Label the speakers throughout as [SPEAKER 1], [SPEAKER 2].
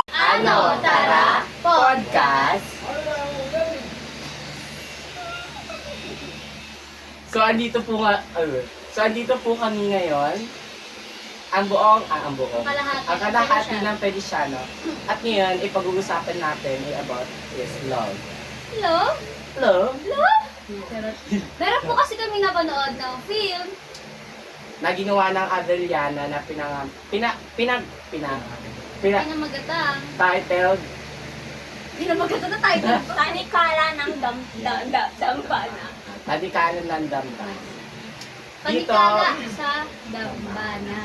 [SPEAKER 1] Ano, Tara? Podcast?
[SPEAKER 2] So, andito po kami ngayon. Ang kalahati ng Feliciano. At ngayon, ipag-uusapan natin about is love.
[SPEAKER 1] Love?
[SPEAKER 2] Love?
[SPEAKER 1] Love? Meron po kasi kami napanood ng film.
[SPEAKER 2] Na ginawa ng Adeliana na
[SPEAKER 1] Pinamagatang.
[SPEAKER 2] titled
[SPEAKER 1] Pinamagatang na title.
[SPEAKER 3] Tanikala ng dampana.
[SPEAKER 2] Tadikanan ng Damdam. Dito,
[SPEAKER 1] Panikala sa Dambana.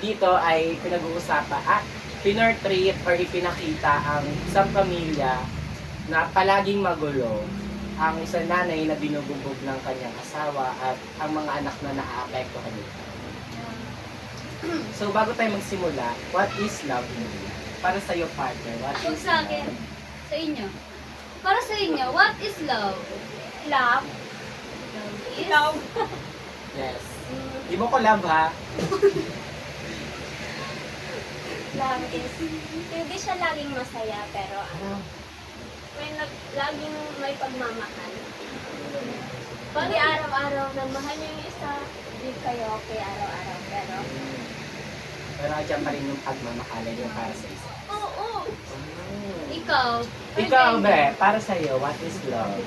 [SPEAKER 2] dito ay pinag-uusapan at pinortrait or ipinakita ang isang pamilya na palaging magulo. Ang isang nanay na binubugbog ng kanyang asawa at ang mga anak na naaapektuhan nito. So bago tayo magsimula, what is love? Para sa iyo, partner, what
[SPEAKER 1] Kung
[SPEAKER 2] is
[SPEAKER 1] sa akin,
[SPEAKER 2] love?
[SPEAKER 1] sa inyo. Para sa inyo, what is love?
[SPEAKER 3] Love.
[SPEAKER 1] Love is...
[SPEAKER 3] Love.
[SPEAKER 2] Yes. Di mo ko love, ha?
[SPEAKER 3] Love is, hindi siya laging masaya, pero laging may pagmamahal. Hindi araw-araw na mahal niyo yung isa, hindi kayo okay araw-araw, pero
[SPEAKER 2] Pero andyan pa rin yung pagmamahalan yung para sa isa.
[SPEAKER 3] oo.
[SPEAKER 1] Ikaw.
[SPEAKER 2] Ikaw, be, para sa iyo, what is love?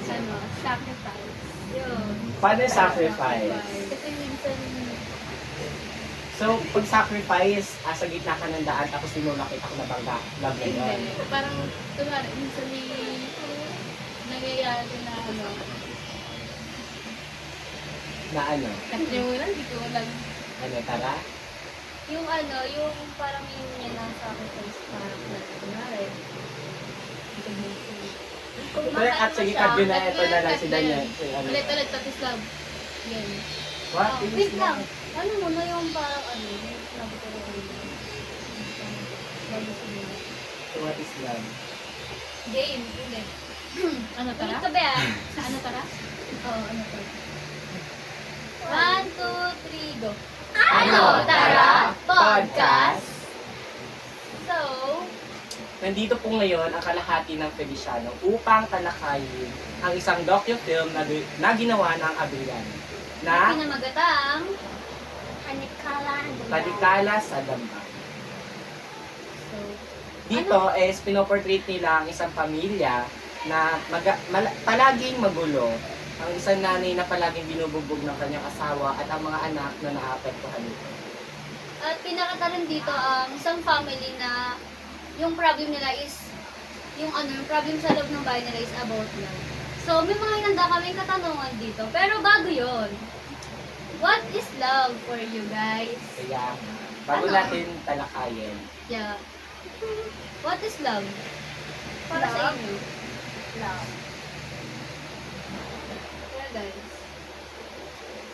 [SPEAKER 1] Ano? Sacrifice. Yun.
[SPEAKER 2] Paano yung sacrifice?
[SPEAKER 1] Kasi minsan,
[SPEAKER 2] So, pag sacrifice, sa gitna ka ng daan, tapos nakita ko na bangga, love na yun.
[SPEAKER 4] Hindi. Parang, kunwari, minsan may nangyayari na ano,
[SPEAKER 2] Na ano?
[SPEAKER 4] kasi yung wala, hindi ko alam.
[SPEAKER 2] Ano, tara?
[SPEAKER 1] yung ano, yung parang yung niya na sacrifice parang na, kunwari,
[SPEAKER 3] Kung
[SPEAKER 2] Pero
[SPEAKER 3] mahal
[SPEAKER 2] at
[SPEAKER 3] mo
[SPEAKER 2] sige,
[SPEAKER 3] siya,
[SPEAKER 2] kadyo na ito na lang si Daniel. Si ano.
[SPEAKER 4] Ulit-ulit, tapos love. Yan.
[SPEAKER 2] What
[SPEAKER 1] Oh,
[SPEAKER 2] is
[SPEAKER 1] wait lang.
[SPEAKER 2] love?
[SPEAKER 1] Ano mo na yung parang ano, yung sinabi ko yung bago siguro.
[SPEAKER 2] So, what is love?
[SPEAKER 1] Game, hindi.
[SPEAKER 4] Ano tara?
[SPEAKER 1] Ulit ka ba?
[SPEAKER 4] Sa ano tara?
[SPEAKER 1] Oo, ano to? 1, 2, 3, go.
[SPEAKER 2] Ano, Tara? Podcast?
[SPEAKER 1] So,
[SPEAKER 2] Nandito po ngayon ang kalahati ng Feliciano upang talakayin ang isang docu-film na ginawa ng Abrillan na
[SPEAKER 1] pinamagatang
[SPEAKER 3] Tanikala ng dampana.
[SPEAKER 2] Talikala sa Damdam.
[SPEAKER 1] so,
[SPEAKER 2] Dito is pinoportrait nila ang isang pamilya na palaging magulo. Ang isang nanay na palaging binubugbog ng kanyang asawa at ang mga anak na naapektuhan nito.
[SPEAKER 1] at pinakita rin dito ang isang family na yung problem nila is yung problem sa loob ng bahay nila is about love. So, may mga hinanda kaming katanungan dito. Pero bago yon, what is love for you guys?
[SPEAKER 2] Kaya bago
[SPEAKER 1] Ano?
[SPEAKER 2] natin talakayin,
[SPEAKER 1] Yeah. What is love? Para sa
[SPEAKER 3] Love?
[SPEAKER 1] inyo.
[SPEAKER 3] Love.
[SPEAKER 1] Yeah, guys.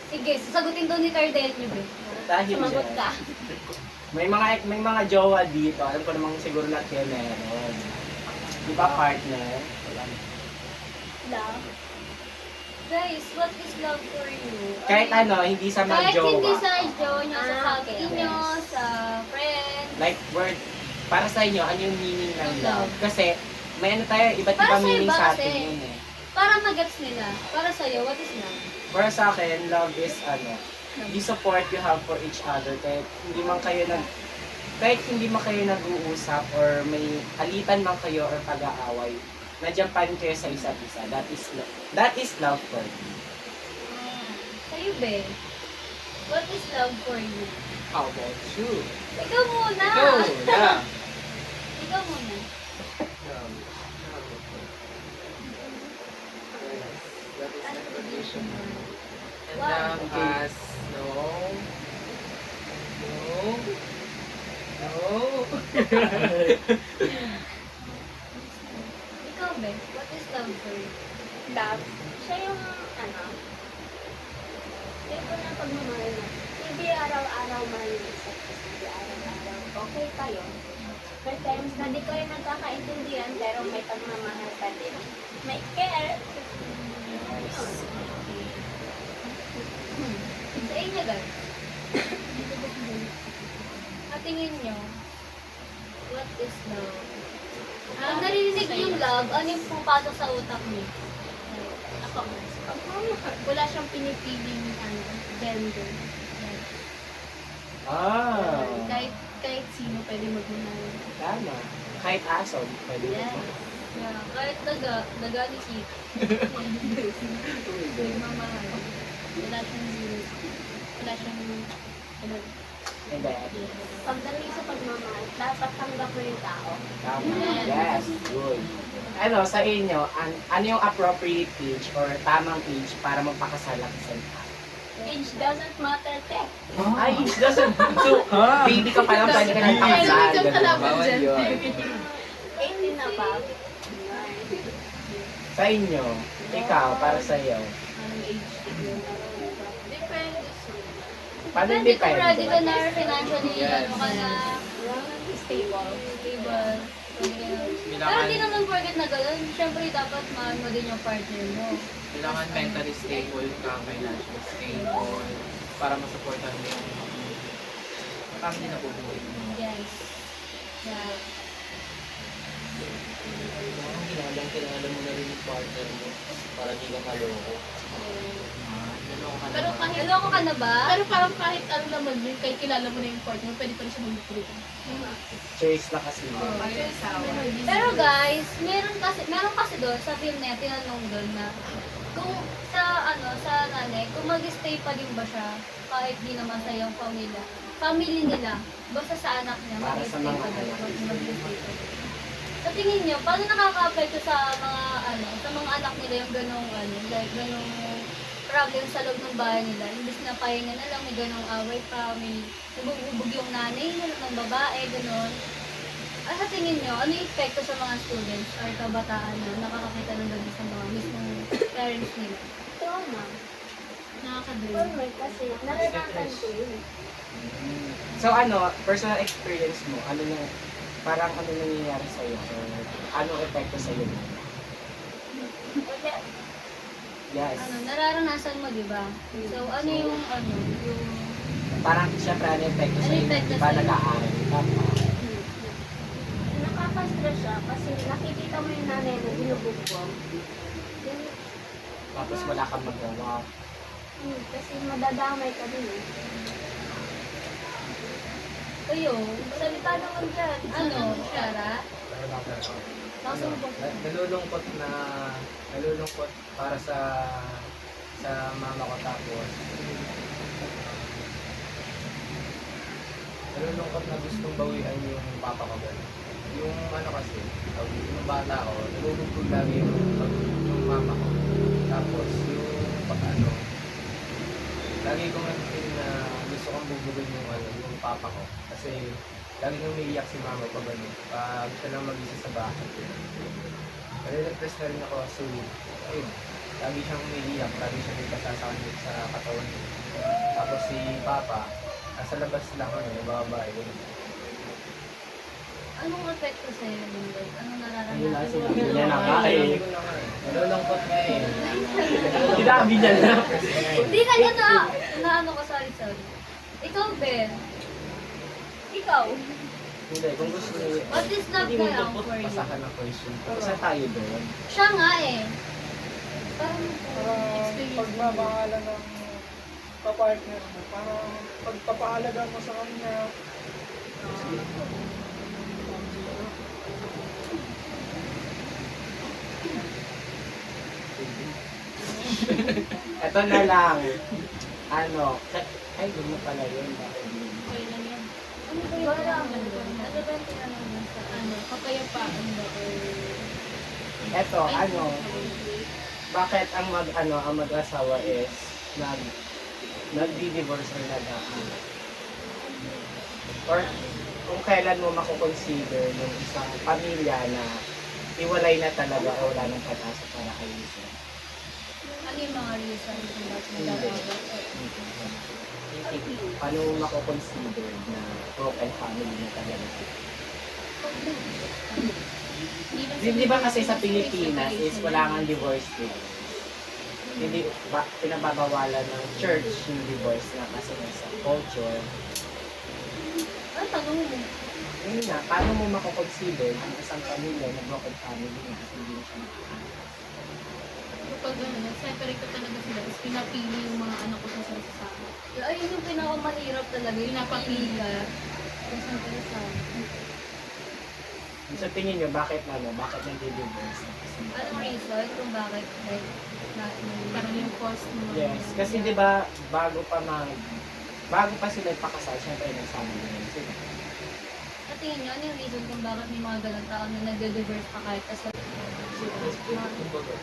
[SPEAKER 1] Sige, sasagutin to ni Tardel nyo, be.
[SPEAKER 2] dahil
[SPEAKER 3] Sumagot
[SPEAKER 2] dyan,
[SPEAKER 3] ka.
[SPEAKER 2] may mga jowa dito. Alam ko namang siguro lahat kayo meron. Di ba, partner?
[SPEAKER 3] Love.
[SPEAKER 1] Guys, what is love for you?
[SPEAKER 2] Kahit ano, hindi sa mga
[SPEAKER 1] Kahit hindi
[SPEAKER 2] jowa.
[SPEAKER 1] sa jowa nyo, sa
[SPEAKER 3] Ah,
[SPEAKER 1] family
[SPEAKER 3] okay.
[SPEAKER 1] nyo, sa friends.
[SPEAKER 2] Like, word, para sa inyo, ano yung meaning ng
[SPEAKER 1] Ng
[SPEAKER 2] love?
[SPEAKER 1] love.
[SPEAKER 2] Kasi, may ano tayo, iba't
[SPEAKER 1] Para
[SPEAKER 2] ibang
[SPEAKER 1] sa
[SPEAKER 2] meaning
[SPEAKER 1] iba
[SPEAKER 2] sa
[SPEAKER 1] kasi.
[SPEAKER 2] atin yun eh.
[SPEAKER 1] Para magets nila. Para sa'yo, what is love?
[SPEAKER 2] Para sa akin, love is ano, the support you have for each other. Kahit hindi man kayo nag-uusap or may alitan man kayo or pag-aaway, nandiyan pa rin kayo sa isa't isa. That is love. That is love for me.
[SPEAKER 1] Sa'yo, be. What is love for you?
[SPEAKER 2] How about you?
[SPEAKER 1] Ikaw muna!
[SPEAKER 2] yeah.
[SPEAKER 1] Ikaw muna.
[SPEAKER 2] And
[SPEAKER 1] Wow.
[SPEAKER 2] as no,
[SPEAKER 1] Ikaw, be. What is love for you?
[SPEAKER 3] Love. Siya yung, tipo na pagmamahal na. Hindi araw-araw mahal yung isa't isa. Hindi araw-araw. Okay kayo. May times na di kayo nagkakaintindihan, pero may pagmamahal ka din. May care.
[SPEAKER 1] Sa inyo, guys. At tingin nyo, what is love? Pag narinig yung love, ano yung pumapasok sa utak niyo?
[SPEAKER 4] Ako. Wala siyang pinipiling gender.
[SPEAKER 2] Ah,
[SPEAKER 4] Kahit sino pwede magmahal.
[SPEAKER 2] tama. Kahit aso, pwede
[SPEAKER 4] Yes.
[SPEAKER 2] mo.
[SPEAKER 1] Yeah, kahit daga ni Kit.
[SPEAKER 4] Magmamahal. Wala siyang ano,
[SPEAKER 2] Hindi.
[SPEAKER 3] Pagdating sa pagmamahal, dapat tanggap mo yung tao.
[SPEAKER 2] Tama. Yes, good. Ano, sa inyo, ano yung appropriate age or tamang age para magpakasal ang isang tao?
[SPEAKER 3] Age doesn't matter, te.
[SPEAKER 2] Ay, age doesn't. So, baby ka pa lang, pwede ka nang pakasal.
[SPEAKER 4] Diyan ka lang,
[SPEAKER 2] Ganun.
[SPEAKER 4] Jen.
[SPEAKER 3] 18 na ba?
[SPEAKER 2] Sa inyo, ikaw, para sa iyo.
[SPEAKER 4] Anong age? Depende.
[SPEAKER 2] Paano yung
[SPEAKER 1] Depende kung ready ka
[SPEAKER 2] depende?
[SPEAKER 1] na or financially,
[SPEAKER 2] Yes.
[SPEAKER 1] ano ka na,
[SPEAKER 3] Stable.
[SPEAKER 1] stable. Pero hindi naman forget na gano'n. Siyempre, dapat mahal mo din yung partner mo.
[SPEAKER 5] Kailangan mentally stable ka, financially stable, para masupportan mo yung family na bubuhay mo.
[SPEAKER 1] Yes. Yeah.
[SPEAKER 5] Kailangan mo na rin yung partner mo para di ka maloko. Maloko ka
[SPEAKER 4] Pero
[SPEAKER 5] naman.
[SPEAKER 4] kahit,
[SPEAKER 1] Naloko ka na ba?
[SPEAKER 4] pero parang kahit ano naman yun, kahit kilala mo na yung partner, pwede pa rin siya mag-prove.
[SPEAKER 2] Choice na kasi.
[SPEAKER 1] Pero guys, meron kasi doon sa film na yan, tinanong doon na kung sa nanay, kung mag-stay pa din ba siya kahit di naman sa yung family nila, basta sa anak niya,
[SPEAKER 2] Para sa
[SPEAKER 1] mag-stay
[SPEAKER 2] mga
[SPEAKER 1] pa din,
[SPEAKER 2] anak.
[SPEAKER 1] mag-stay pa din. Sa tingin niyo, paano nakaka-apekto sa mga anak nila yung ganong problem sa loob ng bahay nila? Imbis na pahinga na lang, may ganong away pa, may nabububog yung nanay nila ng babae, ganon. Sa tingin niyo, ano yung epekto sa mga students or kabataan na nakakakita ng ganun sa mga mismong parents nila?
[SPEAKER 3] Trauma.
[SPEAKER 4] Nakaka-drain.
[SPEAKER 3] For me, kasi naranasan ko yun.
[SPEAKER 2] So ano, personal experience mo, parang ano nangyayari sa'yo? Or anong epekto sa'yo?
[SPEAKER 3] Wala.
[SPEAKER 2] Yes.
[SPEAKER 1] Nararanasan mo, di ba? So, ano yung
[SPEAKER 2] Parang siyempre ano yung epekto
[SPEAKER 1] Ano
[SPEAKER 2] sa'yo?
[SPEAKER 1] yung epekto
[SPEAKER 2] Di ba
[SPEAKER 1] sa'yo?
[SPEAKER 2] nag-aaral ka pa?
[SPEAKER 3] Nakaka-stress siya kasi nakikita mo yung nanay na binubugbog.
[SPEAKER 2] Tapos wala kang magawa.
[SPEAKER 3] Kasi madadamay ka din eh.
[SPEAKER 1] kayo, salita naman dyan. Ano, Shara?
[SPEAKER 5] Nalulungkot para sa mama ko, tapos nalulungkot na gustong bawian yung papa ko ganun. Yung ano kasi, yung bata ko, nalubugbog lagi yung mama ko. Tapos lagi ko natin na gusto kong bubugin yung papa ko. Kasi lagi nang umiiyak si mama pag siya lang mag-isa sa bahay. Nare-repress na rin ako, so, ayun, lagi siyang umiiyak, lagi siya may pasasakit sa katawan niya. Tapos si papa, nasa labas lang, nababay.
[SPEAKER 1] Anong epekto sa'yo, Linda? Anong
[SPEAKER 2] Ayun na,
[SPEAKER 1] nararamdaman?
[SPEAKER 2] sinabi niya na nga eh.
[SPEAKER 5] Nalulungkot nga eh.
[SPEAKER 2] Sinabi niya na.
[SPEAKER 1] Hindi ka niya ano ko, sorry. Ikaw, Ben. Ikaw.
[SPEAKER 2] Hindi, kung gusto niyo,
[SPEAKER 1] What is love
[SPEAKER 2] hindi mo
[SPEAKER 1] na lang
[SPEAKER 2] dapat
[SPEAKER 1] for you?
[SPEAKER 2] pasakan ng question. Isa tayo doon.
[SPEAKER 1] Siya nga eh. Parang,
[SPEAKER 6] Pagmamahala ng kapartner mo, parang pagpapahalaga mo sa kanya,
[SPEAKER 2] Ito na lang. Ay, doon mo pala yun.
[SPEAKER 4] Okay lang yan.
[SPEAKER 1] ano ba yung tinanong doon? Ano ba yung tinanong doon sa
[SPEAKER 4] Kapayapaan ba?
[SPEAKER 2] Ito, bakit ang mag-asawa is nagdi-divorce or nag-aaway? Or kung kailan mo makukonsider yung isang pamilya na iwalay na talaga o wala nang pag-asa para kayo isa?
[SPEAKER 1] ano yung mga reason kung bakit nag-aaway?
[SPEAKER 2] Paano mo makukonsider na broken family na talaga? Di ba kasi sa Pilipinas is wala kang divorce rate. Hindi ba, pinababawalan ng church yung divorce na kasi sa culture.
[SPEAKER 1] Ano tanong mo?
[SPEAKER 2] Yun nga, paano mo makukonsider ang isang pamilya na broken family na kasi hindi na siya makakaya?
[SPEAKER 4] Kapag separate ko talaga sila, tapos pinapili yung mga anak ko sa sasama.
[SPEAKER 1] Ayun yung pinakamahirap talaga. Yung
[SPEAKER 4] Pinapapili ka.
[SPEAKER 1] Kung saan ka nasama.
[SPEAKER 2] Sa tingin nyo, bakit nagdi-divorce?
[SPEAKER 1] Anong reason kung bakit like,
[SPEAKER 4] Parang yung cost mo.
[SPEAKER 2] Yes, kasi di ba bago pa sila ipakasal, syempre nagsabi na sila.
[SPEAKER 1] Sa tingin nyo, ano yung reason kung bakit may mga ganang tao na nagde-divorce pa kahit kasal?
[SPEAKER 5] Kumbaga,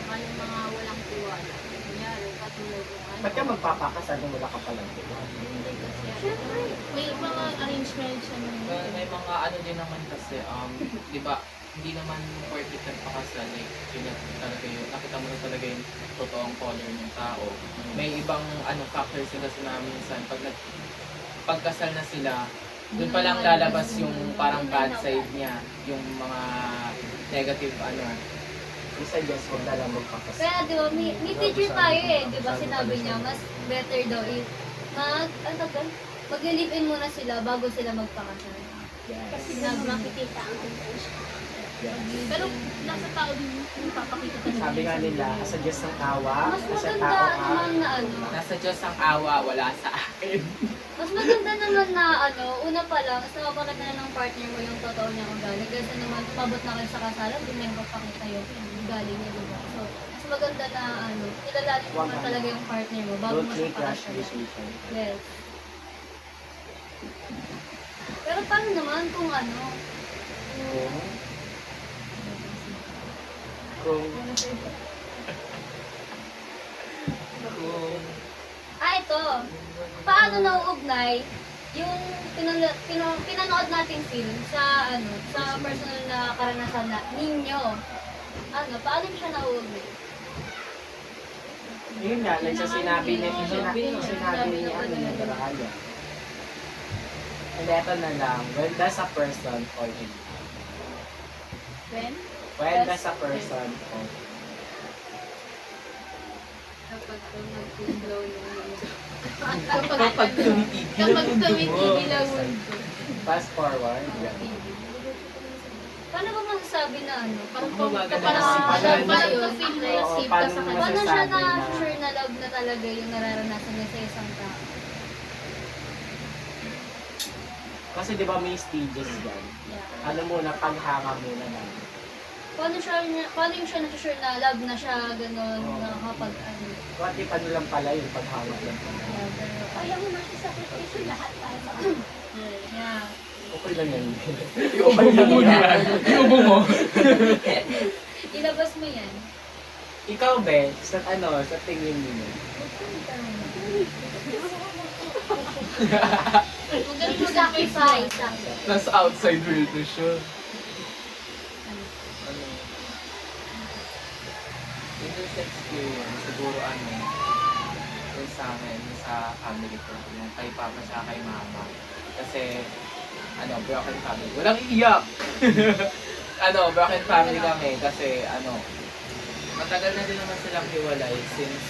[SPEAKER 3] Ano mga walang tiwala. Kunyari, katulad yung ano.
[SPEAKER 2] Ba't ka magpapakasal kung wala ka palang diba?
[SPEAKER 3] Hindi kasi
[SPEAKER 1] Siyempre.
[SPEAKER 4] May mga arrangement siya ng
[SPEAKER 7] May mga ano din naman kasi, di ba, hindi naman worth it nagpakasal. Like, yun na talaga yun. Nakita mo na talaga yung totoong color ng tao. May ibang factor sila sa minsan. Pagkasal na sila, doon pa lang lalabas yung parang bad side niya. Yung mga negative
[SPEAKER 2] I-suggest huwag na lang magpakasal.
[SPEAKER 1] Kaya di ba, may teacher tayo eh. Di ba sinabi niya, mas better daw if mag-live-in muna sila bago sila magpakasal.
[SPEAKER 3] kasi
[SPEAKER 2] Yes.
[SPEAKER 3] makikita ang intention.
[SPEAKER 4] Pero nasa tao din yung papakita talaga.
[SPEAKER 2] Sabi nga nila, sa Diyos ng awa,
[SPEAKER 1] Mas
[SPEAKER 2] sa
[SPEAKER 1] maganda
[SPEAKER 2] tao ka.
[SPEAKER 1] naman na ano.
[SPEAKER 7] nasa Diyos ang awa, wala sa akin.
[SPEAKER 1] Mas maganda naman na ano, una pa lang, mas nakapakita na ng partner mo yung totoo niyang ugali. Kasi naman, pabot na kayo sa kasalan, hindi na yung papakita yung ugali niya, di ba? So, mas maganda na ano, kilalanin mo na talaga yung partner mo bago
[SPEAKER 2] Don't
[SPEAKER 1] mo
[SPEAKER 2] make
[SPEAKER 1] siya
[SPEAKER 2] rash
[SPEAKER 1] pakasal.
[SPEAKER 2] decision.
[SPEAKER 1] Yes. Pero paano naman kung ano,
[SPEAKER 2] Kung
[SPEAKER 1] ito, paano nauugnay yung pinanood nating film sa ano, sa personal na karanasan na ninyo. Ano, paano siya nauugnay?
[SPEAKER 2] yun nga, like sa sinabi ni Raya. And eto na lang, when does a person fall in love? When does a person fall in love?
[SPEAKER 1] Kapag nag-blow yung
[SPEAKER 7] Kapag tumitigil
[SPEAKER 4] Kapag
[SPEAKER 7] ang mundo mo.
[SPEAKER 4] tumitigil ang mundo.
[SPEAKER 2] Fast forward.
[SPEAKER 1] Paano ba masasabi na ano?
[SPEAKER 4] Parang
[SPEAKER 7] Kumbaga,
[SPEAKER 4] parang
[SPEAKER 2] paano-
[SPEAKER 4] to-feel na yung
[SPEAKER 2] Oo,
[SPEAKER 4] safe ka
[SPEAKER 2] paano
[SPEAKER 4] sa
[SPEAKER 2] mo
[SPEAKER 4] kanya.
[SPEAKER 1] Paano siya
[SPEAKER 2] masasabi
[SPEAKER 1] na
[SPEAKER 2] na-
[SPEAKER 1] sure na love na talaga yung nararanasan niya sa isang tao?
[SPEAKER 2] Kasi di ba may stages yan.
[SPEAKER 1] Yeah.
[SPEAKER 2] Ano muna, paghanga muna lang.
[SPEAKER 1] Paano yung siya na-sure na love na siya, gano'n,
[SPEAKER 2] Oo.
[SPEAKER 1] na kapag ano?
[SPEAKER 2] What if ano lang pala yung paghanga lang pala.
[SPEAKER 1] Yeah, pero,
[SPEAKER 3] Kaya mo natin sakripisyo lahat para sa ano.
[SPEAKER 1] yeah.
[SPEAKER 2] Okay lang yan.
[SPEAKER 7] Iubo mo yan. Iubo mo.
[SPEAKER 1] Ilabas mo yan.
[SPEAKER 2] Ikaw, Ben, sa tingin mo.
[SPEAKER 4] Magaling mo
[SPEAKER 1] Sacrifice.
[SPEAKER 7] Nasa outside world na siya. Yung sa experience, siguro yung sa amin, yung sa family ko, yung kay papa siya kay mama. Kasi, broken family. Walang iiyak! Broken family kami kasi, matagal na din naman silang hiwalay since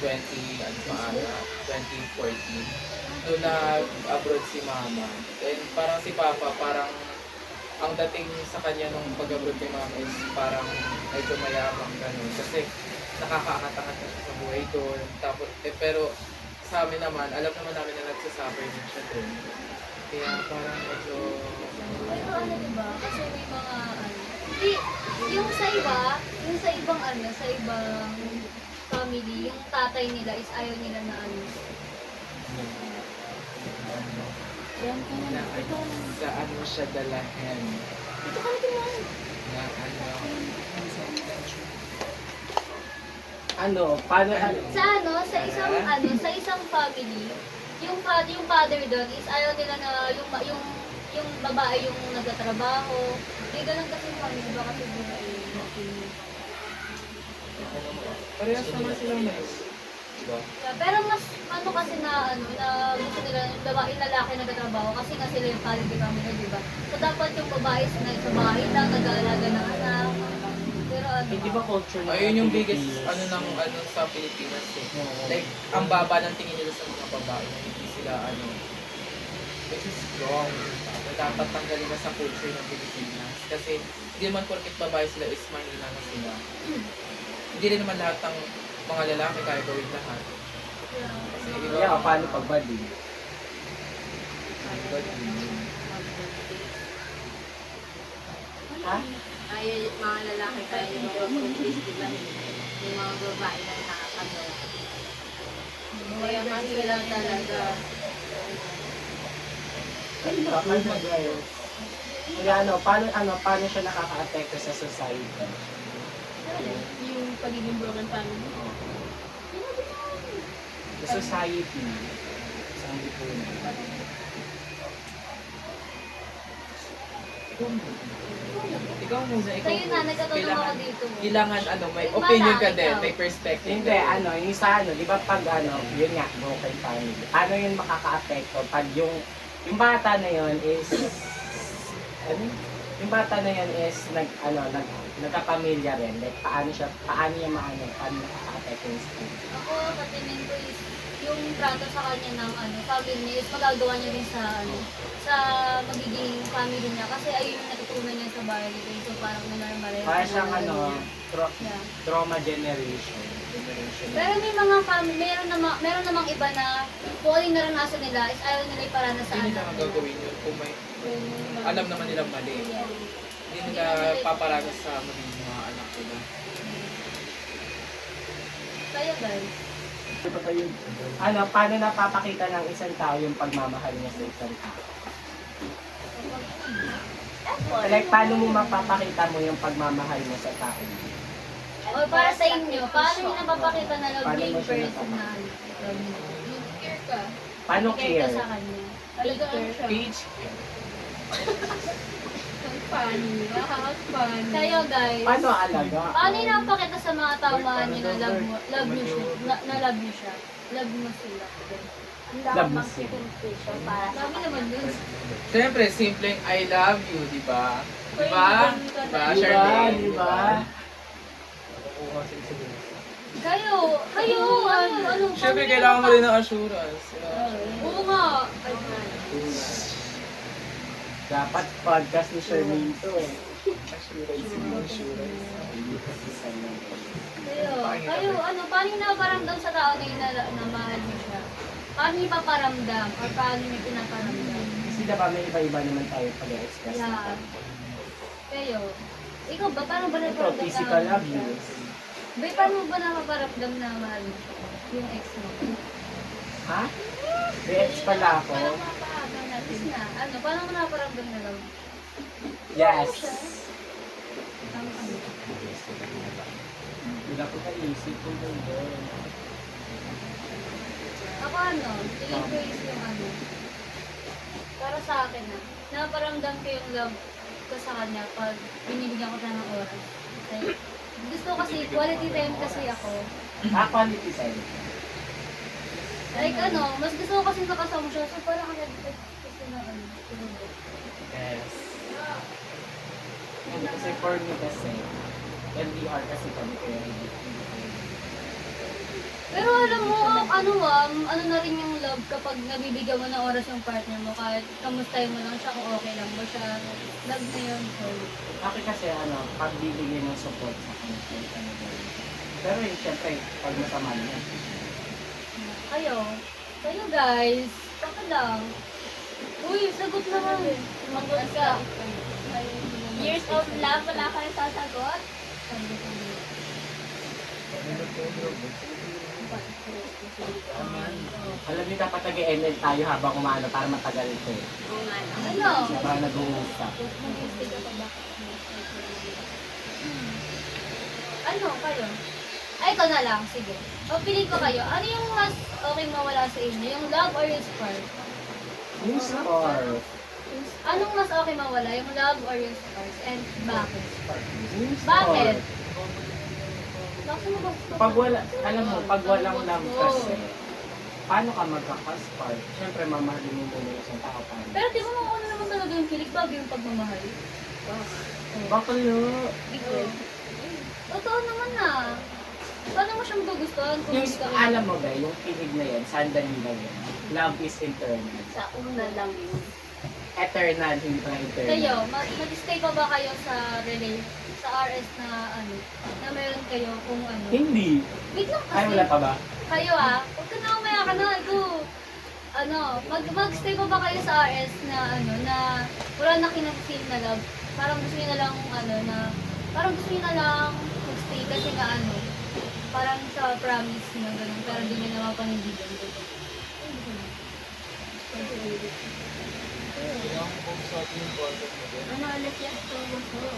[SPEAKER 7] 2014. Doon nag-abroad si mama. Then parang si papa, parang ang dating sa kanya nung pag-abroad kay mama is parang medyo mayabang ganun. Kasi nakakaangat-angat na siya sa buhay doon. Tapos, pero sa amin naman, alam naman namin na nagsasuffer din siya doon. Kaya parang medyo...
[SPEAKER 1] Pero ano diba, kasi may mga ano, hindi, yung sa iba, yung sa ibang ano, sa ibang family, yung tatay nila is ayaw nila na ano.
[SPEAKER 7] na saan mo siya dalahin.
[SPEAKER 1] Ito ka natin mo.
[SPEAKER 7] Na
[SPEAKER 2] Paano,
[SPEAKER 1] Sa isang family, yung father doon is ayaw nila na yung babae yung nagtatrabaho. May ganun kasi yung family, baka siguro ay
[SPEAKER 5] Parehas naman silang nice.
[SPEAKER 7] Diba?
[SPEAKER 1] Yeah, pero mas ano kasi na gusto nila yung babae lalaki nagtatrabaho kasi nga sila yung quality family, di ba? So dapat yung babae na sa bahay lang, nag-aalaga ng anak. Pero ano,
[SPEAKER 2] Eh, di ba culture ng
[SPEAKER 7] Ayun yung biggest
[SPEAKER 2] Philippines?
[SPEAKER 7] sa Pilipinas eh. Like, ang baba ng tingin nila sa mga babae na hindi sila which is wrong. Na dapat tanggalin na sa culture ng Pilipinas. Kasi hindi naman porket babae sila is mahina na sila. Hindi rin naman lahat ng mga lalaki kaya gawin lahat. Kasi iba,
[SPEAKER 2] Yeah, paano pag bali? Ha?
[SPEAKER 3] Ay, mga lalaki kaya yung mga kumpis, di ba? Yung mga babae lang nakakagawa. Kaya mas sila talaga.
[SPEAKER 2] Bakal na guys. Kaya paano siya nakaka-apekto sa society?
[SPEAKER 4] Yung pagiging broken family.
[SPEAKER 2] The society. Sa lipunan.
[SPEAKER 7] ikaw muna, ikaw
[SPEAKER 1] sa'yo na, nagtatanong ako
[SPEAKER 7] kailangan,
[SPEAKER 1] dito.
[SPEAKER 7] kailangan may
[SPEAKER 1] Mala,
[SPEAKER 7] opinion ka din,
[SPEAKER 1] ikaw.
[SPEAKER 7] may perspective.
[SPEAKER 2] Hindi, yung sa di ba pag yun nga, broken family. Paano yun makaka-apekto pag yung bata na yun is, yung bata na yun is, nagkapamilya rin. Like, paano makaka-apekto yung school?
[SPEAKER 1] Ako, sa tingin ko is, yung trato sa kanya ng family niya is magagawa niya rin sa magiging family niya. Kasi ayun yung natutunan niya sa bahay. So parang nanormal rin.
[SPEAKER 2] Para siyang
[SPEAKER 1] Yeah.
[SPEAKER 2] trauma generation.
[SPEAKER 1] Pero may mga family, meron namang iba na kung ano yung naranasan nila is ayaw nila iparana sa
[SPEAKER 7] Hindi
[SPEAKER 1] anak
[SPEAKER 7] nila
[SPEAKER 1] nila.
[SPEAKER 7] gagawin yun kung may alam naman nilang mali.
[SPEAKER 1] Yeah.
[SPEAKER 7] Hindi nila paparanas sa magiging mga anak nila.
[SPEAKER 1] Kaya guys,
[SPEAKER 2] Paano napapakita ng isang tao yung pagmamahal niya sa isang tao? Like, paano mo mapapakita mo yung pagmamahal mo sa tao?
[SPEAKER 1] o para sa inyo, paano nyo napapakita na love
[SPEAKER 2] Paano
[SPEAKER 1] niya
[SPEAKER 2] mo
[SPEAKER 1] yung
[SPEAKER 2] siya
[SPEAKER 1] personal?
[SPEAKER 4] Yung care ka.
[SPEAKER 2] Paano
[SPEAKER 1] Care ka
[SPEAKER 2] care?
[SPEAKER 1] sa kanya.
[SPEAKER 4] Talagang siya.
[SPEAKER 7] Page,
[SPEAKER 4] Ang funny. Funny.
[SPEAKER 1] Kayo guys,
[SPEAKER 2] Paano alaga?
[SPEAKER 1] paano yung napapakita sa mga tauhan nyo na love nyo siya? Love mo sila.
[SPEAKER 3] Ang
[SPEAKER 2] Love
[SPEAKER 3] dami
[SPEAKER 2] mo
[SPEAKER 3] mag-competition para sa
[SPEAKER 1] Sabi naman dun.
[SPEAKER 7] siyempre, simpleng I love you, di ba? Di ba? Di ba,
[SPEAKER 2] Diba?
[SPEAKER 7] Charlene?
[SPEAKER 2] Diba?
[SPEAKER 1] Kayo, ano?
[SPEAKER 7] Siyempre,
[SPEAKER 1] paano
[SPEAKER 7] kailangan mo
[SPEAKER 1] nyo
[SPEAKER 7] rin ng assurance.
[SPEAKER 1] Oo nga.
[SPEAKER 2] Dapat podcast ni Shermaine to eh.
[SPEAKER 1] Kayo, paano yung napaparamdam sa tao na yun na mahal mo siya? Paano yung paparamdam? Or paano yung pinaparamdam?
[SPEAKER 2] Kasi diba may iba-iba naman tayo pag-express.
[SPEAKER 1] Yeah. Kayo, ikaw ba, paano ba
[SPEAKER 2] Ito,
[SPEAKER 1] napaparamdam
[SPEAKER 2] physical
[SPEAKER 1] na mahal mo siya?
[SPEAKER 2] abuse.
[SPEAKER 1] Bay, paano mo ba napaparamdam na mahal mo siya? Yung ex mo?
[SPEAKER 2] Ha? Ex pala ako.
[SPEAKER 1] Is na, paano mo napaparamdam na love?
[SPEAKER 2] Yes.
[SPEAKER 1] Ang
[SPEAKER 2] Wala ko kaisip kung doon.
[SPEAKER 1] Ako tingin ko is yung para sa akin naparamdam ko yung love ko sa kanya pag binibigyan ko siya ng oras. Okay? Gusto kasi, quality time kasi ako.
[SPEAKER 2] Quality time.
[SPEAKER 1] Like mas gusto ko kasi nakasama siya. So parang kasi na tulog.
[SPEAKER 2] Yes. And kasi for me kasi, LDR kasi kami kaya hindi.
[SPEAKER 1] Pero alam mo, ano na rin yung love kapag nabibigyan mo ng oras yung partner mo kahit kamustahin mo lang siya kung okay lang ba siya. Love na yun. So,
[SPEAKER 2] Ako kasi pagbibigay ng support sa kanya. Pero yun, syempre, pag masama niya.
[SPEAKER 1] kayo guys, baka lang. Uy, sagot naman. Sumagot ka.
[SPEAKER 3] years of love, wala ka rin sasagot?
[SPEAKER 2] Alam niyo, dapat nag-ML tayo habang umaano para matagal ito eh.
[SPEAKER 3] Oo nga no.
[SPEAKER 2] Para nag-uusap.
[SPEAKER 1] Kayo? Ay, ito na lang. Sige. O, piliin ko kayo. Ano yung mas okay mawala sa inyo? Yung love or yung spark?
[SPEAKER 2] Yung spark.
[SPEAKER 1] Anong mas okay mawala? Yung love or yung spark? And bakit?
[SPEAKER 2] Yung
[SPEAKER 1] Bakit?
[SPEAKER 2] spark.
[SPEAKER 1] Bakit mo ba?
[SPEAKER 2] Pag wala, alam mo, pag walang love kasi, paano ka magkaka-spark? Siyempre, mamahalin mo muna yung isang tao pa.
[SPEAKER 1] Pero di ba mauna naman talaga yung kilig bago yung pagmamahal?
[SPEAKER 2] Bakalo.
[SPEAKER 1] Ikaw. Totoo naman na. Paano mo siya magugustuhan kung
[SPEAKER 2] Yung,
[SPEAKER 1] hindi ka
[SPEAKER 2] alam mo ba, yung kilig na yan, sandali lang yan. Love is eternal.
[SPEAKER 3] Sa una lang yun.
[SPEAKER 2] Eternal, hindi pa eternal.
[SPEAKER 1] Kayo, mag-stay pa ba kayo sa sa RS na ano, na meron kayo kung ano?
[SPEAKER 2] Hindi.
[SPEAKER 1] Wait lang
[SPEAKER 2] Ay,
[SPEAKER 1] kasi.
[SPEAKER 2] wala pa ba?
[SPEAKER 1] Kayo huwag ka na umaya ka na. Mag-stay pa ba kayo sa RS na ano, na wala na kinafeel na love? Parang gusto niyo na lang parang gusto niyo na lang mag-stay kasi nga ano, parang sa promise niyo, ganun, pero hindi niyo na mapanindigan.
[SPEAKER 5] Kailangan mo kausapin yung partner mo din.
[SPEAKER 3] Ano ulit yung tulog mo?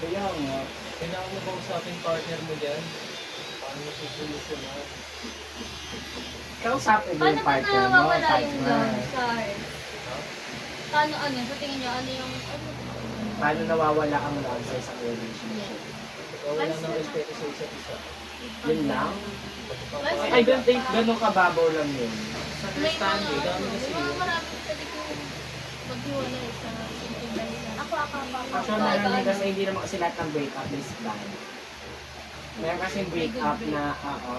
[SPEAKER 2] Kaya nga.
[SPEAKER 5] Kailangan mo kausapin yung partner mo dyan. Paano mo susolusyonan?
[SPEAKER 2] Kausapin mo
[SPEAKER 1] Paano
[SPEAKER 2] yung
[SPEAKER 1] ba
[SPEAKER 2] partner mo,
[SPEAKER 1] nawawala yung
[SPEAKER 2] partner.
[SPEAKER 1] love sa RS? Paano ano, sa tingin niyo, ano yung
[SPEAKER 2] Paano nawawala ang love sa isang relationship?
[SPEAKER 5] Ikaw wala nang respeto sa isa't isa.
[SPEAKER 2] Yun lang? I don't think ganun kababaw lang yun.
[SPEAKER 5] Sa understanding, dami na
[SPEAKER 4] May
[SPEAKER 5] sila.
[SPEAKER 4] mga maraming pwede kong maghiwalay sa simpleng dahilan.
[SPEAKER 3] Ako.
[SPEAKER 2] Actually, meron din kasi hindi naman kasi lahat ng breakup is planned. Meron kasi breakup na,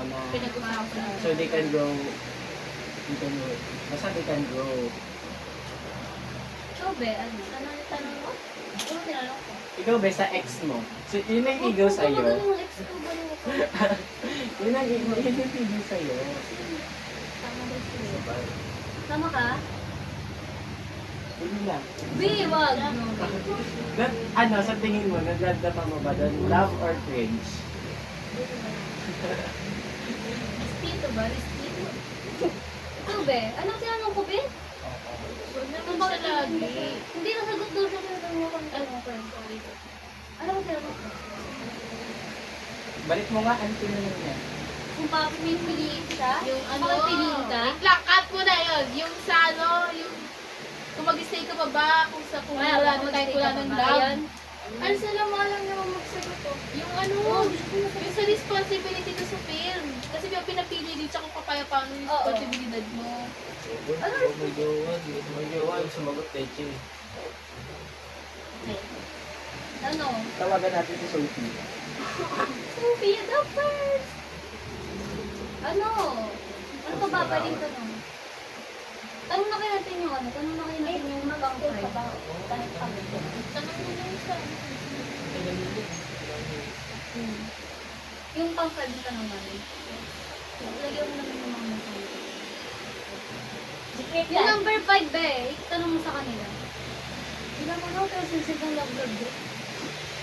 [SPEAKER 2] na
[SPEAKER 4] Pinag-usapan.
[SPEAKER 2] so they can grow, basta they can grow.
[SPEAKER 1] Ikaw, be, ano? Ano yung tanong mo? Ano tinanong ko?
[SPEAKER 2] Ikaw ba sa ex mo? So, yun ang ikaw sa'yo.
[SPEAKER 1] Huwag mo ex ko, ganun ako.
[SPEAKER 2] Yun ang ikaw sa'yo.
[SPEAKER 1] Tama ba sila? Tama ka?
[SPEAKER 2] Yun lang.
[SPEAKER 1] Be, wag.
[SPEAKER 2] Ano, sa tingin mo, nagdadama mo ba doon? Love or cringe?
[SPEAKER 1] Restito ba? Restito? Ikaw, be? Anong tinanong ko, be?
[SPEAKER 4] Huwag naman siya lagi.
[SPEAKER 1] Hindi nasagot daw siya kaya tanong ko. Ano ba tinanong ko?
[SPEAKER 2] Balik mo nga, ano tinanong niya?
[SPEAKER 1] Kung papipiliin siya?
[SPEAKER 4] Yung ano,
[SPEAKER 1] Papipiliin ka?
[SPEAKER 4] wait lang, cut mo na yun. Yung sa ano, yung kung mag-stay ka pa ba, kung
[SPEAKER 1] Wala,
[SPEAKER 4] wala
[SPEAKER 1] kung
[SPEAKER 4] na kahit
[SPEAKER 1] mag-stay
[SPEAKER 4] wala
[SPEAKER 1] ka
[SPEAKER 4] ng
[SPEAKER 1] pa ba?
[SPEAKER 4] love.
[SPEAKER 1] Ayan.
[SPEAKER 4] Ano sila mga lang naman magsagot to? Yung ano, yung sa responsibility ko sa film. Kasi may pinapili din siya kung papaya paano yung
[SPEAKER 1] Oo.
[SPEAKER 4] responsibilidad mo.
[SPEAKER 5] Ano? May jowa, di may jowa, yung sumagot leche.
[SPEAKER 1] Ano?
[SPEAKER 2] Tawagan natin si Sophie.
[SPEAKER 1] Sophia, the first! Ano? Ano pa ba? Pwedeng tanong. Tanong na kayo natin yung ano? Tanong na kayo natin yung pang-five.
[SPEAKER 4] Tanong mo na yung sa
[SPEAKER 1] Yung pang-five na tanong namin. Lagyan mo naman yung mga tanong. Yung number 5, be. Tanong mo sa kanila. Hindi naman ako pero sinisig ng love-love, be.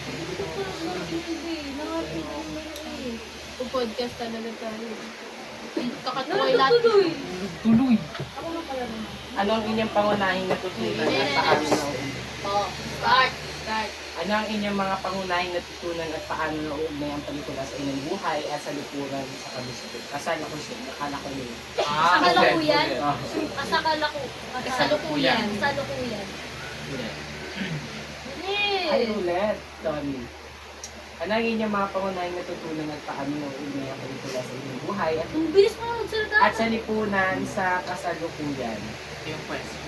[SPEAKER 1] Hindi ko pa nag-ibig, be. Nakapigil mo yun, eh.
[SPEAKER 4] Kung podcast talaga tayo. Kakatuloy lahat.
[SPEAKER 1] Tuloy.
[SPEAKER 5] Tuloy!
[SPEAKER 1] Ako na pala naman.
[SPEAKER 2] Ano ang inyong pangunahing natutunan at paano nauugnay?
[SPEAKER 4] Start.
[SPEAKER 2] Ano ang inyong mga pangunahing natutunan at paano nauugnay ang pelikula sa inyong buhay at sa lipunan sa kalusugan? Kasal ako siya, nakala ko yun.
[SPEAKER 1] Kasalukuyan?
[SPEAKER 2] Ah.
[SPEAKER 1] Kasalukuyan. Kasalukuyan.
[SPEAKER 2] Ay, ulit, Tony. Ano ang inyong mga pangunahing natutunan at paano nauugnay ang pelikula sa inyong buhay
[SPEAKER 1] Ang bilis mo na magsalita.
[SPEAKER 2] at sa lipunan sa kasalukuyan?
[SPEAKER 7] Yung question.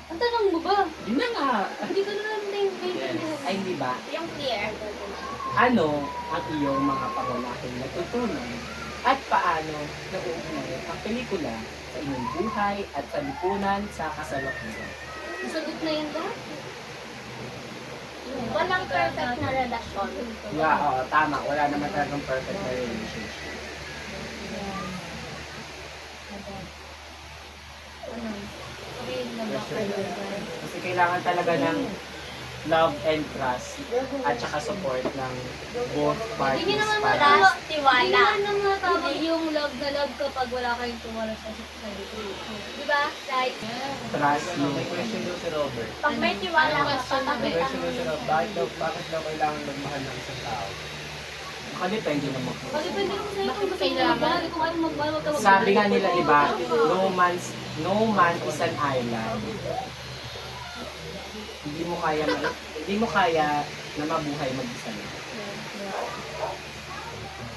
[SPEAKER 1] Ang tanong mo ba?
[SPEAKER 2] Yun na nga.
[SPEAKER 1] Hindi ko na lang naiintindihan.
[SPEAKER 2] Ay, hindi ba?
[SPEAKER 3] Yung clear.
[SPEAKER 2] Ano ang iyong mga pangunahing natutunan at paano nauugnay ang pelikula sa inyong buhay at sa lipunan sa kasalukuyan?
[SPEAKER 1] Nasagot na yan ba?
[SPEAKER 3] Walang perfect na relasyon.
[SPEAKER 2] Yeah, oo, tama. Wala naman talagang perfect na relationship.
[SPEAKER 1] Ano? Okay na ba kayo?
[SPEAKER 2] Kasi kailangan talaga ng love and trust at saka support ng both parties.
[SPEAKER 1] Hindi naman
[SPEAKER 2] para-
[SPEAKER 1] matawag.
[SPEAKER 3] Trust,
[SPEAKER 1] Hindi
[SPEAKER 3] tiwala.
[SPEAKER 1] naman matawag yung love na love kapag wala kayong tuwala sa sarili. Diba? Like,
[SPEAKER 2] Trust
[SPEAKER 5] Ano,
[SPEAKER 2] yung
[SPEAKER 5] may question daw si Robert.
[SPEAKER 3] Pag may tiwala
[SPEAKER 4] Ano
[SPEAKER 3] ka,
[SPEAKER 4] question na
[SPEAKER 5] May
[SPEAKER 3] papakita
[SPEAKER 5] question
[SPEAKER 3] mo
[SPEAKER 5] daw si
[SPEAKER 3] yun.
[SPEAKER 5] Robert. Bakit daw kailangan magmahal ng isang tao?
[SPEAKER 2] Depende naman.
[SPEAKER 1] pag depende mo sa'yo kung gusto mo
[SPEAKER 4] Kailangan.
[SPEAKER 1] magmahal, kung ano magmahal, wag ka magmahal.
[SPEAKER 2] Sabi nga nila iba, no man is an island. hindi mo kaya na mabuhay mag-isa na.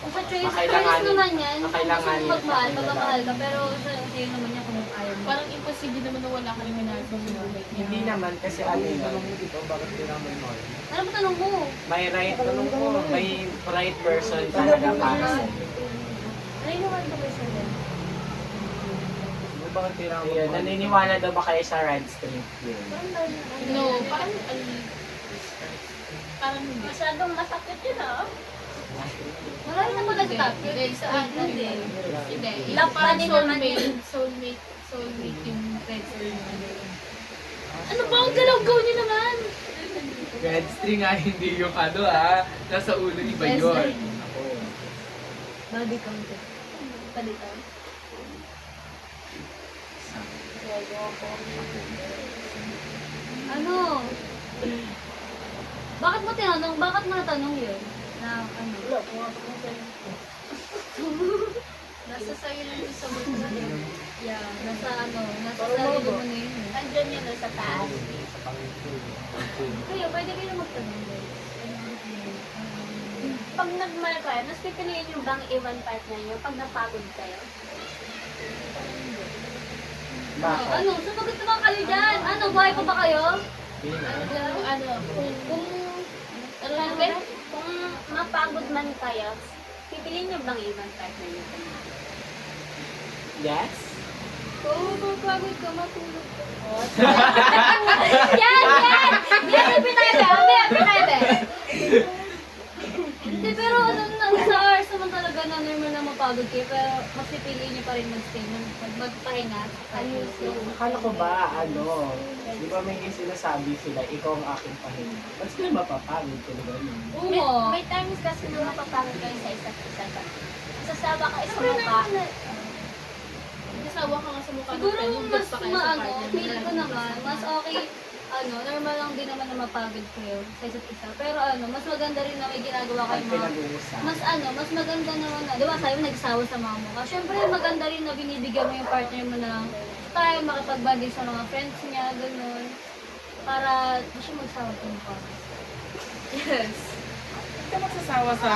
[SPEAKER 1] Kung sa choice
[SPEAKER 2] Makailanganin-
[SPEAKER 1] naman yan, kung gusto
[SPEAKER 2] makailanganin
[SPEAKER 1] mo magmahal,
[SPEAKER 2] yan.
[SPEAKER 1] magmamahal ka, pero sa'yo naman yan kung ayaw mo.
[SPEAKER 4] Parang imposible naman na wala ka rin minahal sa buhay niya.
[SPEAKER 2] Hindi naman kasi ano yun,
[SPEAKER 5] Tanong mo dito, bakit kailangan may mahal?
[SPEAKER 1] Ano ba tanong mo?
[SPEAKER 2] may right person talaga para sa iyo.
[SPEAKER 1] Ano yung naman ko ba sa'yo?
[SPEAKER 5] Bakit kailangan
[SPEAKER 2] Ayun, naniniwala daw ba kayo sa Red Street yun?
[SPEAKER 4] No, parang parang hindi.
[SPEAKER 3] Masyadong masakit yun, ah.
[SPEAKER 1] Marami na pala sa top.
[SPEAKER 4] Hindi, sa akin hindi. Hindi. Yung
[SPEAKER 3] Lapan
[SPEAKER 4] parang
[SPEAKER 3] din naman
[SPEAKER 4] soulmate yung red string. Ano ba ang galaw-gaw niyo naman?
[SPEAKER 7] Red string nga, hindi yung ano nasa ulo ni Bayor.
[SPEAKER 1] Body count. Body count. Ano? Bakit mo tinanong? Bakit mo natanong yun? Na ano?
[SPEAKER 6] Wala, pumasok mo sa'yo.
[SPEAKER 4] Nasa sa'yo lang yung sa mga.
[SPEAKER 1] Yeah, nasa ano, nasa
[SPEAKER 6] Parang
[SPEAKER 1] sarili
[SPEAKER 6] bago.
[SPEAKER 1] mo na yun. eh.
[SPEAKER 3] Andyan yun, sa taas.
[SPEAKER 5] sa pangito?
[SPEAKER 1] Kayo, pwede kayo magtanong guys.
[SPEAKER 3] Pag nagmahal kayo, mas pipiliin nyo bang iwan partner nyo pag napagod kayo?
[SPEAKER 2] Bakit?
[SPEAKER 1] Ano? Sumagot naman kayo dyan. Ano? Buhay pa ba kayo?
[SPEAKER 3] Kung mapagod man kayo, pipiliin nyo bang iwan partner nyo?
[SPEAKER 2] Yes?
[SPEAKER 1] Oo, mapagod ka, matulog ka.
[SPEAKER 3] Yan! Yan! Yan! Pinaybe!
[SPEAKER 1] Hindi, pero ano, sa hours naman talaga na normal na mapagod kayo, pero mas pipiliin niyo pa rin mag-stay, magpahinga. Ayusin.
[SPEAKER 2] Akala ko ba, ano, di ba may sinasabi sila, ikaw ang aking pahinga. Ba't sila mapapagod ko na ganun?
[SPEAKER 1] Oo.
[SPEAKER 3] May times kasi na mapapagod kayo sa isa't isa. Sasawa kayo sa mukha.
[SPEAKER 4] Nasawa ka nga sa mukha
[SPEAKER 1] Siguro
[SPEAKER 4] ng
[SPEAKER 1] mas
[SPEAKER 4] pa kayo sa
[SPEAKER 1] maano,
[SPEAKER 4] partner.
[SPEAKER 1] feel ko naman, mas okay, ano, normal lang din naman na mapagod kayo sa isa't isa. Pero ano, mas maganda rin na may ginagawa
[SPEAKER 2] Ang
[SPEAKER 1] kayo mga
[SPEAKER 2] pinag-uusap.
[SPEAKER 1] mas maganda naman na, di ba sabi mo nagsawa sa mga mukha. Siyempre, maganda rin na binibigyan mo yung partner mo ng time, makipag-banding sa mga friends niya, gano'n. Para di siya magsawa sa mukha. Yes.
[SPEAKER 7] Hindi ka magsasawa sa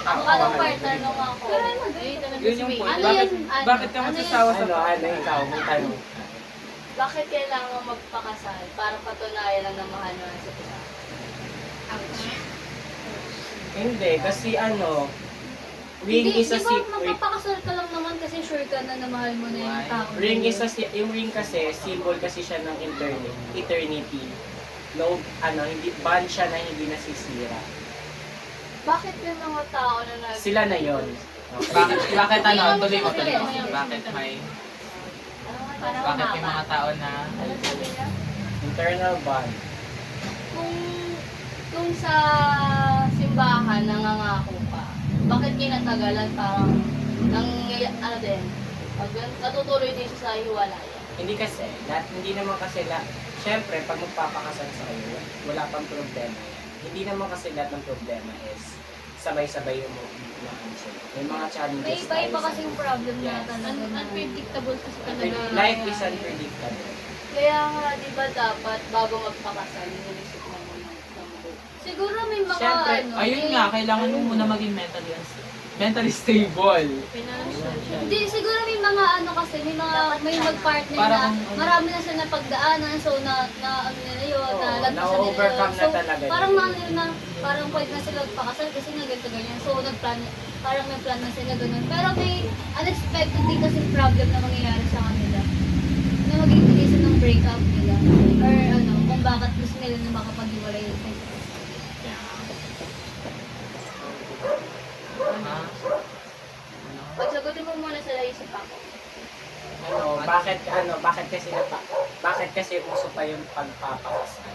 [SPEAKER 1] Ang anong partner nung ako. Pero ano,
[SPEAKER 7] Yun yung point.
[SPEAKER 1] Ano
[SPEAKER 7] Bakit,
[SPEAKER 1] yun? Ano?
[SPEAKER 7] bakit ka
[SPEAKER 1] Ano
[SPEAKER 7] magsasawa sa
[SPEAKER 2] Ikaw, may tanong.
[SPEAKER 3] Bakit kailangan magpakasal? Para patunayan lang na mahal mo ang isa't isa.
[SPEAKER 2] Hindi, kasi ano, ring is a
[SPEAKER 1] Di ba
[SPEAKER 2] secret.
[SPEAKER 1] magpapakasal ka lang naman kasi sure ka na namahal mo na yung tao.
[SPEAKER 2] Ring is a, yung ring kasi, symbol kasi siya ng eternity. No, ano, hindi, bond siya na hindi nasisira.
[SPEAKER 3] Bakit yung mga tao na
[SPEAKER 2] Sila na yon.
[SPEAKER 7] bakit ano, tuloy mo.
[SPEAKER 1] Sige.
[SPEAKER 7] Bakit may,
[SPEAKER 3] parang
[SPEAKER 7] bakit may mga tao na,
[SPEAKER 3] Ano sabi niya?
[SPEAKER 2] Internal bond.
[SPEAKER 3] Kung sa simbahan nangangako ka, bakit kinatagalan parang ano din, natutuloy din siya sa hiwalayan?
[SPEAKER 2] Hindi kasi, hindi naman kasi syempre, pag magpapakasal sa kayo, wala pang problema yan. Hindi naman kasi lahat ng problema is sabay-sabay yung mga answer. May mga challenges
[SPEAKER 1] May iba-iba
[SPEAKER 2] tayo sa-
[SPEAKER 1] kasing problem na
[SPEAKER 2] Yes.
[SPEAKER 1] talaga na.
[SPEAKER 4] Unpredictable kasi talaga.
[SPEAKER 2] Life is unpredictable.
[SPEAKER 3] Kaya nga, di ba dapat bago magpakasal, nilisip mo muna ng mabuti?
[SPEAKER 1] Siguro may mga
[SPEAKER 2] Siyempre,
[SPEAKER 1] ano.
[SPEAKER 7] ayun
[SPEAKER 1] may-
[SPEAKER 7] nga, kailangan mo muna maging mentally stable.
[SPEAKER 1] Hindi, siguro may mga ano kasi, may mag-partner
[SPEAKER 7] Parang-
[SPEAKER 1] na marami na sila napagdaanan, so na ano nila yun,
[SPEAKER 2] Oo,
[SPEAKER 1] na lagpasan nila yun.
[SPEAKER 2] na-overcome na
[SPEAKER 1] So,
[SPEAKER 2] talaga yun.
[SPEAKER 1] parang parang pwede na sila magpakasal kasi nga ganito ganyan. So, parang may plan na sila ganun. Pero may unexpected din kasi problem na mangyayari sa kanila. Na magiging reason ng breakup nila. Or ano, kung bakit gusto nila na makapag-iwalay sa isa't isa.
[SPEAKER 7] Ha?
[SPEAKER 3] Pagsagutin mo muna sa isip ako.
[SPEAKER 2] Bakit kasi uso pa yung pagpapakasal?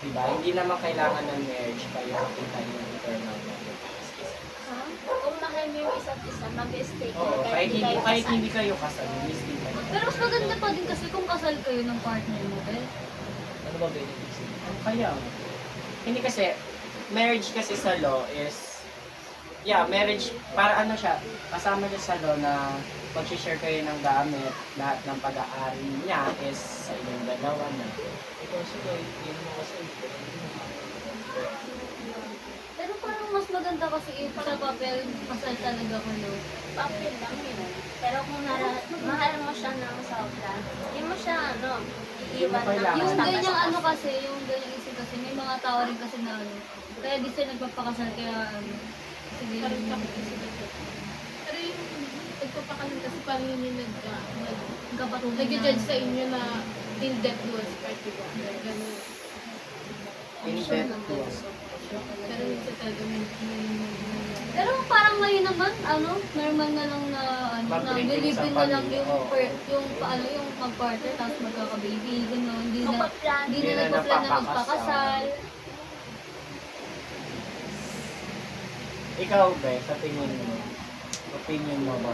[SPEAKER 2] Diba? Hindi naman kailangan ng marriage pa yung makita yung eternal bond.
[SPEAKER 3] Kung mahal mo yung isa't isa, mag-stay kayo.
[SPEAKER 2] Oo, kahit
[SPEAKER 3] kasal.
[SPEAKER 2] hindi kayo kasal, hindi pa rin.
[SPEAKER 1] Pero mas maganda pa din kasi kung kasal kayo ng partner mo, eh.
[SPEAKER 5] Ano ba benefits?
[SPEAKER 2] Kaya, hindi kasi, marriage kasi sa law is, marriage, para ano siya, kasama niya sa law na mag-share kayo ng gamit, lahat ng pag-aari niya is sa inyong dalawa na.
[SPEAKER 5] Ikaw sila, yun mo kasi.
[SPEAKER 1] Pero parang mas maganda kasi sa papel, kasal talaga kayo.
[SPEAKER 4] Papel lang yun. Pero kung mahal mo siya ng sobra, hindi mo siya, iiwan
[SPEAKER 2] Kailangan.
[SPEAKER 4] ng
[SPEAKER 1] Yung
[SPEAKER 4] basta-basta.
[SPEAKER 1] ganyang ano kasi, yung ganyang isip kasi, may mga tao rin kasi na ano. Kaya di sila nagpapakasal, kaya ano. Sige,
[SPEAKER 4] Parang bakit kasi ganito. Pero yung pagpapakalan kasi parang yun yung nag-judge sa inyo na in debt was part, diba? Ganun.
[SPEAKER 2] In debt was.
[SPEAKER 4] Pero yun sa talaga may
[SPEAKER 1] Pero parang ngayon naman, ano, normal na lang na, ano, na
[SPEAKER 2] Mag-bring in sa
[SPEAKER 1] bilipin na lang
[SPEAKER 2] pamilya,
[SPEAKER 1] yung,
[SPEAKER 2] oo.
[SPEAKER 1] yung mag-partner, tapos magkaka-baby, gano'n. Hindi na,
[SPEAKER 4] Kapag-plan.
[SPEAKER 1] hindi
[SPEAKER 2] Hindi
[SPEAKER 1] na
[SPEAKER 2] na
[SPEAKER 1] nagpa-plan na
[SPEAKER 2] napapakasal.
[SPEAKER 1] magpakasal.
[SPEAKER 2] Ikaw, Be, sa tingin mo, opinion mo ba?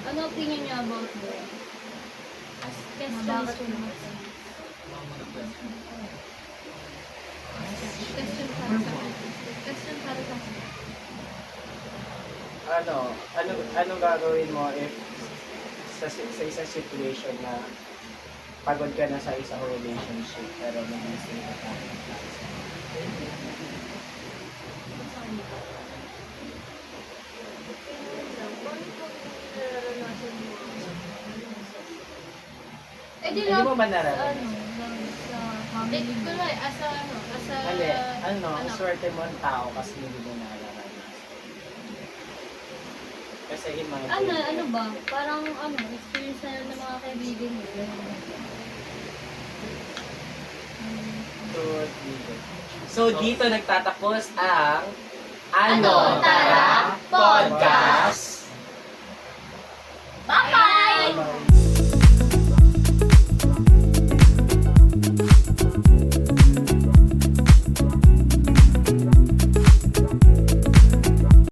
[SPEAKER 1] Ano opinion niya about that? As questions.
[SPEAKER 4] Question para sa akin. Question para sa akin.
[SPEAKER 2] Ano gagawin mo if sa isang situation na pagod ka na sa isang relationship pero nag-isip ka?
[SPEAKER 1] Eh di
[SPEAKER 2] Hindi
[SPEAKER 1] lang,
[SPEAKER 2] mo ba
[SPEAKER 1] ano,
[SPEAKER 2] naranasan?
[SPEAKER 1] sa
[SPEAKER 4] Hindi,
[SPEAKER 1] family.
[SPEAKER 4] kunwari, as a
[SPEAKER 2] Ang swerte mo ang tao kasi hindi mo naranasan. Kasi in my
[SPEAKER 1] Ano ba? Parang ano, experience na ng mga kaibigan mo.
[SPEAKER 2] So, dito nagtatapos ang
[SPEAKER 1] Ano Tara
[SPEAKER 2] Podcast!